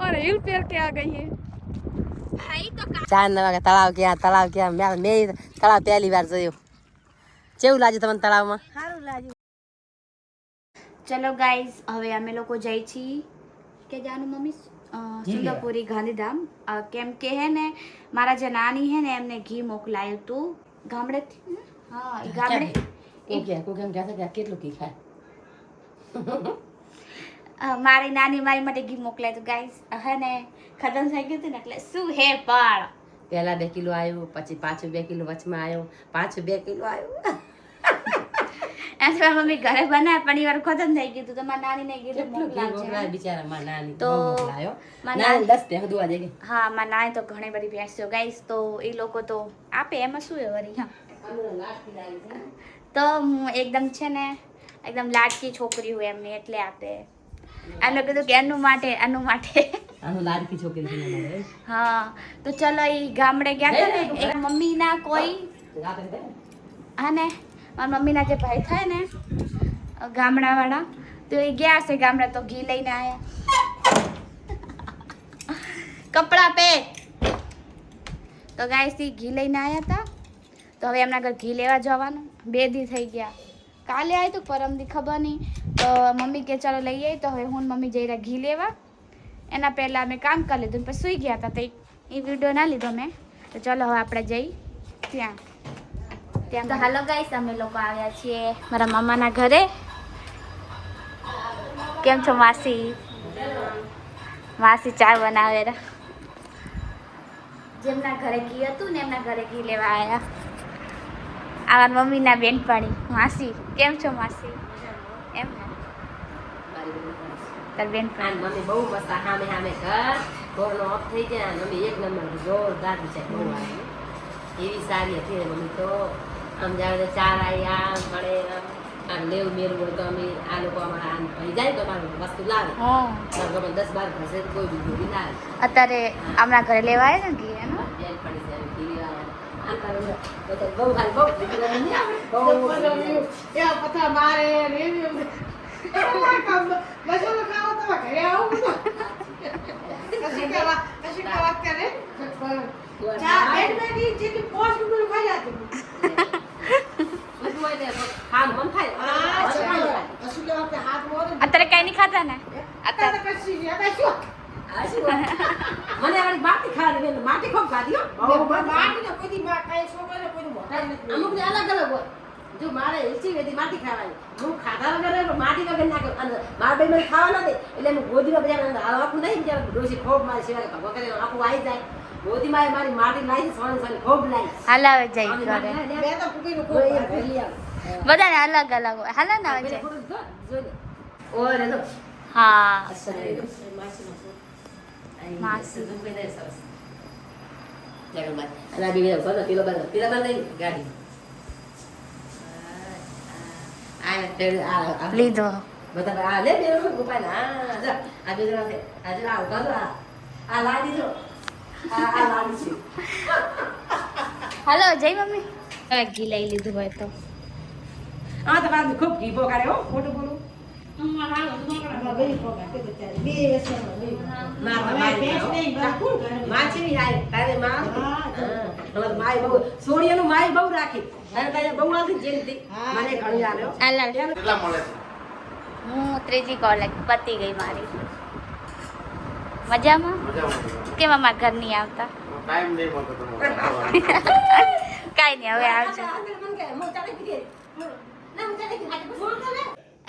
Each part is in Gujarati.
और हिल पैर के आ गई है ચાંદ નવા તળાવ ક્યાં મેં તળાવ પહેલી વાર જોયું. કેવું લાગ્યું તમને તળાવમાં? સારું લાગ્યું. ચલો ગાઈઝ હવે અમે લોકો જઈ છીએ કે જાનું મમ્મી સિંગાપુરી ગાંધીધામ કેમ કે હે ને મારા જે નાની હે ને એમને ઘી મોકલાયું તું ગામડેથી. હા એ ગામડે કેટલું ઘી ખાય? મારી નાની મારી માટે ઘી મોકલાય તો ગાઈસ હે ને ખતમ થઈ ગયું હતું ને એટલે શું હે પણ પહેલા 2 કિલો આવ્યું, પછી પાછું 2 કિલો વચમાં આવ્યો, પાછું 2 કિલો આવ્યું. એમ તો મમ્મી ઘરે બનાવે પણ એ વાર ખતમ થઈ ગયું હતું તો મારી નાની ને કીધું મોકલાવજે. બિચારા મારી નાની તો નાની 10 ભેંસ દુવા દે. હા મારી નાની તો ઘણી બધી ભેંસો ગાઈસ તો એ લોકો તો આપે એમાં શું હે વરી. હા તો હું એકદમ છે ને એકદમ લાડકી છોકરી હોય એમની એટલે આપે. એમને કીધું કે આનું માટે આનું લાડકી છોકરી છે. હા તો ચલો એ ગામડે ગયા હતા ને એક મમ્મીના કોઈ હા ને મારા મમ્મીના જે ભાઈ થાય ને ગામડાવાળા તો એ ગયા હશે ગામડે તો ઘી લઈને આવ્યા કપડાં પે તો ગાઈસ ઘી લઈને આવ્યા હતા તો હવે એમના ઘર ઘી લેવા જવાનું 2 દી થઈ ગયા. કાલે આવ્યું તો પરમદી ખબર નહીં તો મમ્મી કે ચાલો લઈ આવી તો હવે હું મમ્મી જઈ રહ્યા ઘી લેવા. એના પહેલાં અમે કામ કરી લીધું પછી સૂઈ ગયા હતા તો એ વિડીયો ના લીધો મેં તો ચાલો હવે આપણે જઈ ત્યાં તો હાલો ગાઈસ અમે લોકો આવ્યા છીએ મારા મામાના ઘરે. કેમ છો માસી? માસી ચા બનાવે જેમના ઘરે ઘી હતું ને એમના ઘરે ઘી લેવા આવ્યા. આ મમ્મીના બેનપણી માસી. કેમ છો માસી? એમ તાર બેનપણી મમ્મી બહુ મસ્ત સામે ઘર કોરોનો ઓફ થઈ ગયા. મમ્મી એક નંબર જોરદાર બિચારી એવી સારી હતી મમ્મી તો આમ જાણે 4 આયા મળે આમ લેવું મેળવું હોય તો અમે આ લોકો અમારા આમ ભરી જાય તો અમારું વસ્તુ લાવે. 10-12 ઘસે કોઈ બીજું બી લાવે. અત્યારે આમના ઘરે લેવા આવ્યા ને ઘી એનો બેન પડી છે ઘી લેવા અત્યારે કઈ નહીં ખાતા ને મને માટી ખાવા માટી ખૂબ ખાધી અમુક ને અલગ હોય. જો મારે ઈચ્છી હતી માટી ખાવાની હું ખાધા વગર માટી વગર નાખ્યો અને મારા ભાઈ મને ખાવા ન દે એટલે હું ગોદીમાં બધા આખું નહીં બિચારા ડોસી ખોબ મારી સિવાય વગર આખું આવી જાય. ગોદીમાં મારી માટી લાવી સોની ખોબ લાવી હલાવે જાય બધાને અલગ અલગ હોય. હાલા ના આવે હા માસી લીધો હાલો જય મમ્મી ઘી લઈ લીધું હોય તો ખૂબ ઘી પોકાડે હો ખોટું બોલું. સોડિયાનું માય બહુ રાખી બહુ હું ત્રીજી કોલેજ પતી ગઈ મારી. મજામાં કેમ અમારા ઘર નહીં આવતા? કાંઈ નહીં હવે આવજો.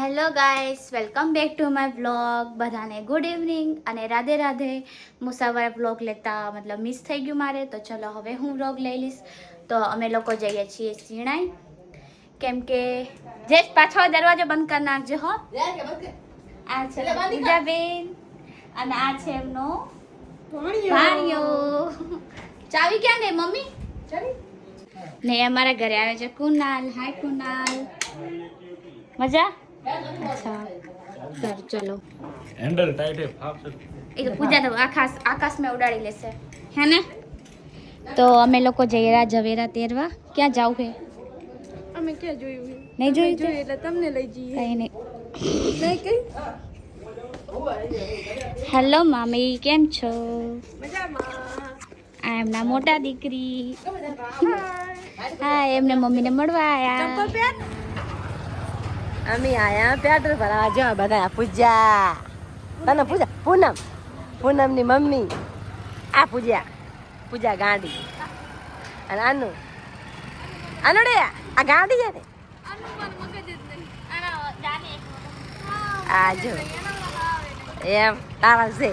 Hello guys welcome back to my vlog. બધાને ગુડ ઇવનિંગ અને રાધે રાધે. હું સવારે વ્લોગ લેતા મતલબ મિસ થઈ ગયું મારે તો ચલો હવે હું વ્લોગ લઈ લઈશ. તો અમે લોકો જઈએ છીએ શિણાઈ કેમ કે જે પાછો દરવાજો બંધ કરી નાખજો હો. આ છે પૂજાબેન અને આ છે એમનો ભાણિયો. ચાવી ક્યાં ગઈ મમ્મી? ને અમારા ઘરે આવે છે કુનાલ. હાય કુનાલ મજા? અચ્છા ચલો હેન્ડલ ટાઈટ હે ફાફસે એ તો પૂજા તો આકાશમાં ઉડાડી લેશે હે ને. તો અમે લોકો જઈ રહ્યા ઝવેરા તેરવા. ક્યાં જાવ છે? અમે ક્યાં જોયું? નહીં જોયું એટલે તમને લઈ જઈએ. કઈ નહીં નહીં કઈ હેલો મામી, કેમ છો? મજામાં. આ એમના મોટા દીકરી. હા, એમને મમ્મીને મળવા આયા. અમે આયા પેટ્રોલ ભરાવા જો બધા પૂજા તને પૂજા પૂનમ ની મમ્મી આ પૂજા ગાંડી અને આનું રે આ ગાંડી છે ને આ જો એમ તારા છે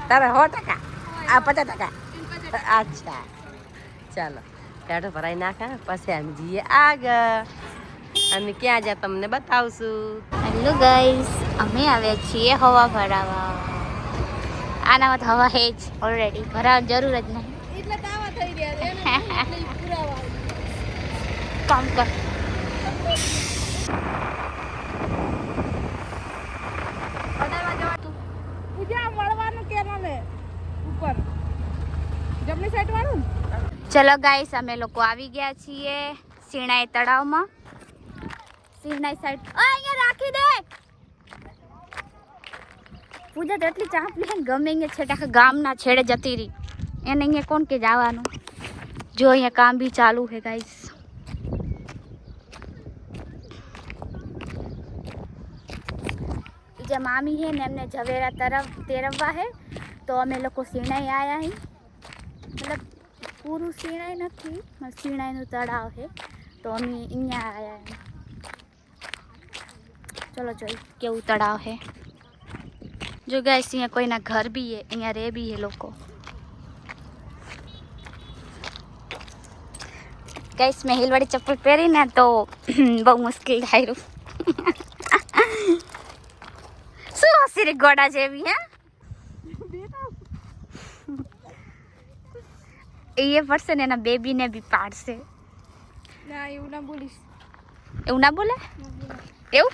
તારા 100% આ 50%. અચ્છા ચાલો પેટ્રોલ ભરાઈ નાખા પછી અમે જઈએ આગળ અમે ક્યાં જ્યાં તમને બતાવશું. હેલો ગાઈસ, અમે આવ્યા છીએ હવા ભરાવા. આનામાં તો હવા હે જ ઓલરેડી, ભરાવાની જરૂર જ નહીં. એટલે તાવા થઈ રહ્યા છે એને પુરાવા કામ કર. પૂજા મળવાનું કે મને ઉપર જમણી સાઈડ વાળું ચલો ગાઈસ, અમે લોકો આવી ગયા છીએ શિણાઈ તળાવમાં. શિણાઈ સાઈડ અહીંયા રાખી દે. પૂજા તો એટલી ચાંપલી છે ને, ગમે અહીંયા છેટે આખા ગામના છેડે જતી રહી. એને અહીંયા કોણ કે જવાનું. જો અહીંયા કામ બી ચાલુ છે ગાઈસ. જે મામી છે ને એમને ઝવેરા તરફ તેરવવા છે, તો અમે લોકો શિણાઈ આવ્યા હી. મતલબ પૂરું શિણાઈ નથી, શિણાઈનું તળાવ છે, તો અમે અહીંયા આવ્યા હી. ચલો જોઈ કેવું તળાવ છે. જો ગાઈસ અહીંયા કોઈના ઘર બી છે, અહીંયા રે બી છે લોકો. ગાઈસ મેં હિલવાળી ચપ્પલ પહેરી ને તો બહુ મુશ્કેલ થાય. શું હસી રે ગોડા જેવી હે? એ પડશે ને એના બેબીને બી પાડશે. ના એવું ના બોલીશ. એવું ના બોલે? એવું?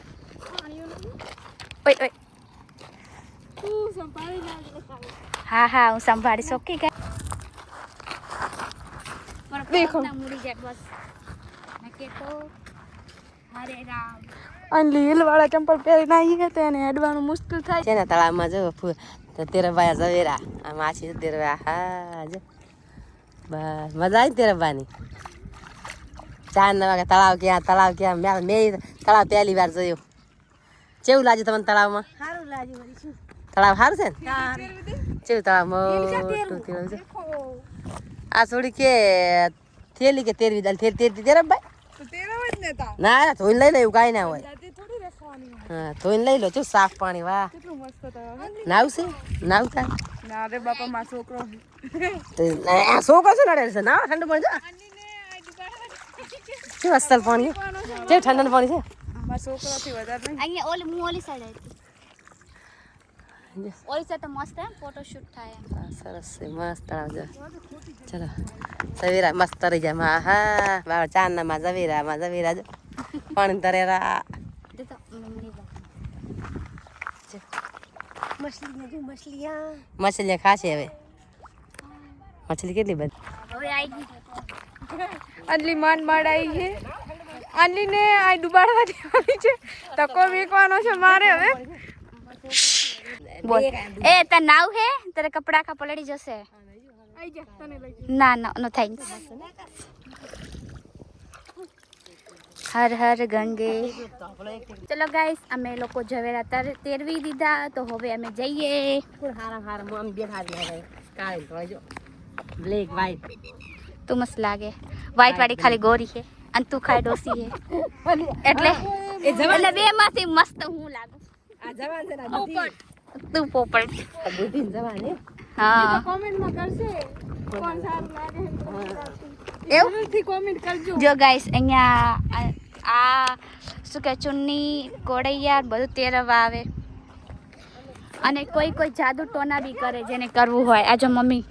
ઓય ઓય. તું સંભાળી ના. હા હા, હું સંભાળીશ. Okay guys. દેખો. મુડી જાય બસ. મેં કે તો હરે રામ. અનલી હિલ વાળા ચંપલ પહેરીને આવી ગયા તો એને હેડવાનું મુશ્કેલ થાય છે ને તળાવમાં જો તેરા ભાઈ ઝવેરા આ માછી તેરવા હા જો બસ મજા આવી તેરવાની. 4 વાગે તળાવ ક્યાં મેં તળાવ પહેલી વાર જોયું. કેવું લાગ્યું તમને તળાવમાં? સારું લાગ્યું વળી શું તળાવ સારું છે ને? કેવું તળાવ તેરવું. મોટું તેરવું છે. આ થોડી કે થેલી કે તેરવી દાલ તેર ભાઈ તો તેરવ જ ને તા ના ધોઈને લઈ લે એવું કાંઈ ના હોય. જાતે થોડી રખવાની હોય. હા ધોઈને લઈ લો જો સાફ પાણી વાહ કેટલું મસ્ત હતા. નાવશે નાવતા ના રે બાપા માં છોકરો છોકરો શું નડે છે ના ઠંડુ પાણી છે અસલ પાણી છે ઠંડા પાણી છે. માં છોકરાથી વધારે નહીં. અહીંયા ઓલી હું ઓલી સાઈડ આવી. ઓલી સાઈડ તો મસ્ત હે, ફોટોશૂટ થાય. સરસ છે મસ્ત તળાવ છે. ચલો ઝવેરા મસ્ત તરી જાય માં હા બાબા ચાંદનામાં ઝવેરામાં ઝવેરા જો પાણી તરેરા દેતો મમ્મી બા. મછલી ખાશે હવે. મછલી કેટલી બધી હવે આવી ગઈ. અનલી માન માડાઈ છે. અનલી ને આ ડુબાડવા દેવાની છે. તકો વીકવાનો છે મારે હવે. બોલ એ તાર નાવ હે, તારે કપડા આખા પલળી જશે. આઈ જા તને લઈ ના ના નો થેન્ક્સ. હર હર ગંગે. ચલો ગાઈસ, અમે લોકો ઝવેરા તેરવી દીધા, તો હવે અમે જઈએ. હારા આમ બેઠા જ કાળી તો જો બ્લેક વ્હાઈટ તું મસ્ત લાગે. વ્હાઈટ વાળી ખાલી ગોરી છે અને તું ખાલી ડોસી છે, એટલે એટલે બે માંથી મસ્ત હું લાગુ. આ જવાન છે ને તું પોપટ. બુદ્ધિન જવાન હે હા કોમેન્ટ માં કરશે કોણ સારું લાગે એવું જરૂરથી કોમેન્ટ કરજો. જો ગાઈસ અહીંયા આ શું કે ચુન્ની કોડૈયા બધું તેરવા આવે, અને કોઈ કોઈ જાદુ ટોના બી કરે જેને કરવું હોય. આ જો મમ્મી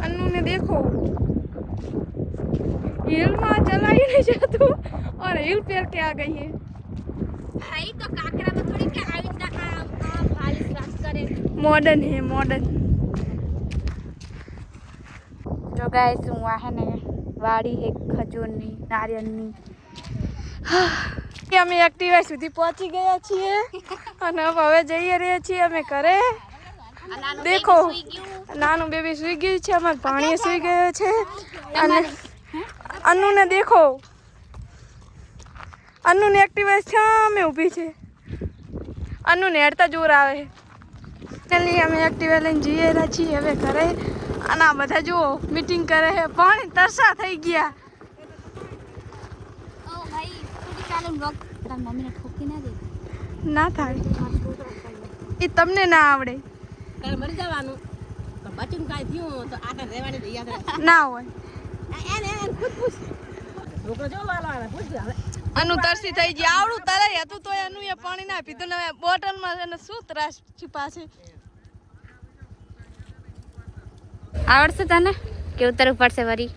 अन्नू ने देखो हिल में चला ही नहीं जातू और हिल पैर के आ गई है. ભાઈ તો કાકડામાં થોડી કે આવી રીતના આ ભાલી શ્વાસ કરે. मॉडर्न है मॉडर्न. જો ગાઈસ હું આ હે ને વાડી હે ખજૂરની નારિયેળની અમે એક્ટિવા સુધી પહોંચી ગયા છીએ અને હવે જઈએ રહ્યા છીએ અમે ઘરે. દેખો નાનું બેબી સુઈ ગયું છે, અમારે પાણી સુઈ ગયો છે અને અન્નુને દેખો, અન્નુને એક્ટિવા સામે ઊભી છે. અન્નુને હેડતા જોર આવે. ચાલી અમે એક્ટિવા લઈને જઈએ રહ્યા છીએ હવે ઘરે. અને આ બધા જુઓ મીટિંગ કરે છે, પાણી તરસા થઈ ગયા. ના થાય એ તમને ના આવડે. મરી જવાનું બચું કાંઈ થયું તો આટા રહેવાની ના હોય. છોકરો જો વાળા પૂછજો હવે અનુ તરસી થઈ ગઈ. આવડું તરે હતું તો એનું એ પાણી ના પીધું ને બોટલમાં એને શું ત્રાસ પાસે. આવડશે તને કે ઉતરવું પડશે વરી?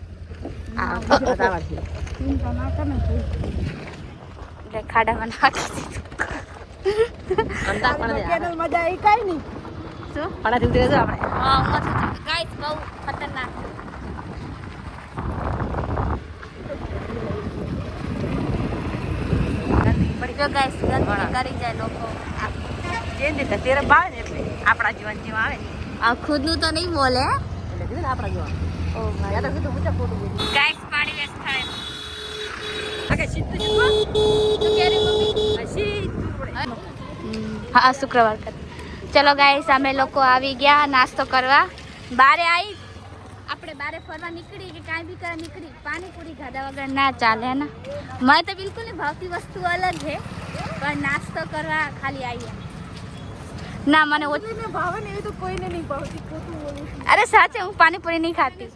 ખાડામાં નાખી દીધું. મજા આવી કઈ નહીં. શું પાડાથી ઉતરે છે આપણે. ગાઈસ બહુ ખતરનાક. જો ગાઈસ ગંદકી કરી જાય લોકો. જે રીતે તેરે બાળ ને એટલે આપણા જીવન જેવા આવે આ ખુદનું તો નહીં બોલે. એટલે કીધું ને આપણા જેવા. ઓ યાદ કીધું પૂછા ખોટું બોલ્યું. ગાઈસ પાણી વેસ્ટ થાય. આગે સીધું શું કહે રે મમ્મી? હા શુક્રવાર કર. ચલો ગાઈસ અમે લોકો આવી ગયા નાસ્તો કરવા. બારે આવી આપણે બારે ફરવા નીકળી કે કાંઈ બી કરવા નીકળી, પાણીપુરી ખાધા વગર ના ચાલે ને. મને તો બિલકુલ નહીં ભાવતી વસ્તુ અલગ છે, પણ નાસ્તો કરવા ખાલી આવીએ. ના મને ભાવે ને એ તો કોઈને નહીં ભાવતી. ખોટું બોલું. અરે સાચે હું પાણીપુરી નહીં ખાતી.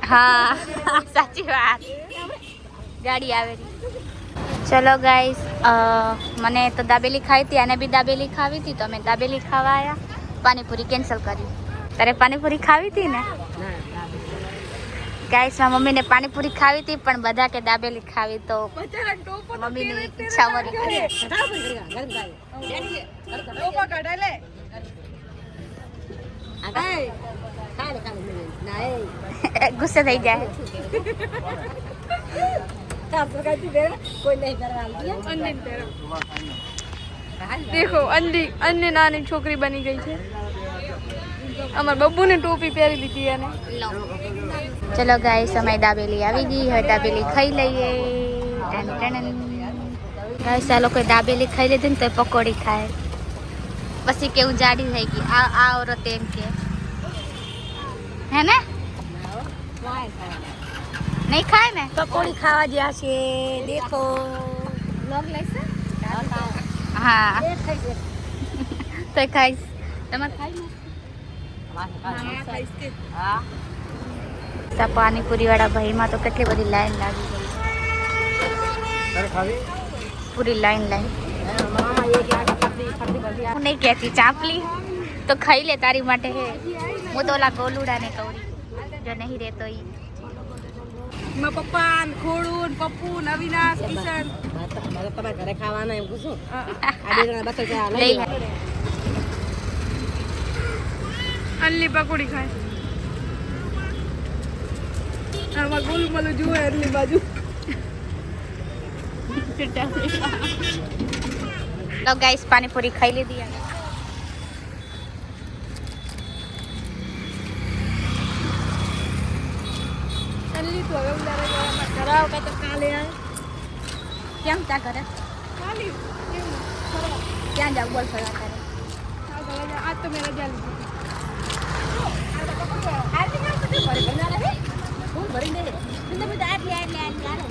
હા સાચી વાત. ગાડી આવેલી. ચલો ગાઈસ મને તો દાબેલી ખાઈ હતી, આને બી દાબેલી ખાવી હતી તો અમે દાબેલી ખાવા આવ્યા. પાણીપુરી કેન્સલ કરી. તારે પાણીપુરી ખાવી હતી ને ગાઈસ? મારા મમ્મીને પાણીપુરી ખાવી હતી પણ બધા કે દાબેલી ખાવી તો મમ્મીની ઈચ્છા મરી ગઈ. ગુસ્સે થઈ જાય. દેખો અન્ય નાની છોકરી બની ગઈ છે. અમારા બબ્બુને ટોપી પહેરી લીધી એને. ચલો ગાઈસ અમે દાબેલી આવી ગઈ, હવે દાબેલી ખાઈ લઈએ. ગાઈસ આ લોકો દાબેલી ખાઈ લીધી ને તો પકોડી ખાય. પછી કેવું જાડી થઈ ગઈ આ औरत એમ કે હે ને નહીં ખાય ને પકોડી ખાવા જ્યાં છે દેખો. હા તો ખાઈશ. તમારે ખાઈ ને પાણીપુરી વાળા ભાઈમાં તો કેટલી બધી લાઈન લાગી ગઈ. પૂરી લાઈન હું નહીં કહેતી ચાપલી તો ખાઈ લે તારી માટે હે. હું તો ઓલા ગોલુડાને કહું જો નહીં રહેતો ઈ. મારા પપ્પા ને ખોડું ને પપ્પુ ને અવિનાશ કિશન તમારે ઘરે ખાવાના એમ પૂછું. લઈ લે. અલ્લી પકોડી ખાય. આમાં ગુલમલું જુએ એટલી બાજુ. લો ગાઈસ પાણીપુરી ખાઈ લીધી. અલ્લી તો હવે ઉડારે જવામાં કરાવ કે તો કાલે આય. કેમ ત્યાં ઘરે ખાલી ક્યાં જાવ બોલ ફરવા કરે? આજ તો મેં રજા લીધી.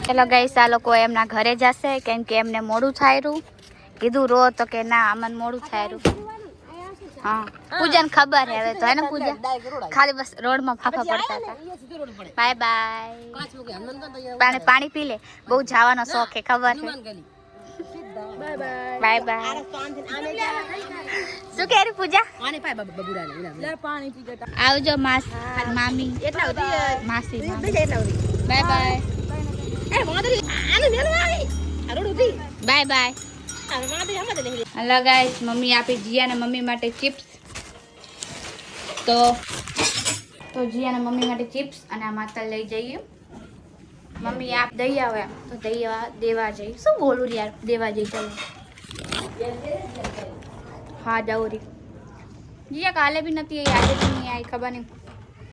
ચલો ગાઈસ આ લોકો એમના ઘરે જશે કેમ કે એમને મોડું થાયરું. કીધું રો તો કે ના અમને મોડું થાયરું. હા પૂજાને ખબર હે હવે તો હે ને પૂજા ખાલી બસ રોડમાં ફાફા પડતા હતા. Bye bye. પાણી પી લે. બહુ જવાનો શોખ હે ખબર છે. Bye bye. શું કહે પૂજા? આવજો મામી માસી. Bye bye. Bye bye. Hello guys mummy આપી જીયાના મમ્મી માટે ચિપ્સ. તો જીયાના મમ્મી માટે ચિપ્સ અને આ માતા લઈ જઈએ. મમ્મી આપ દઈ આવે તો દેવા જઈ. શું બોલું યાર, દેવા જઈ ચાલો. હા જાઉં રી જીયા કાલે બી નથી આવી, આજે બી નહીં આવી, ખબર નહીં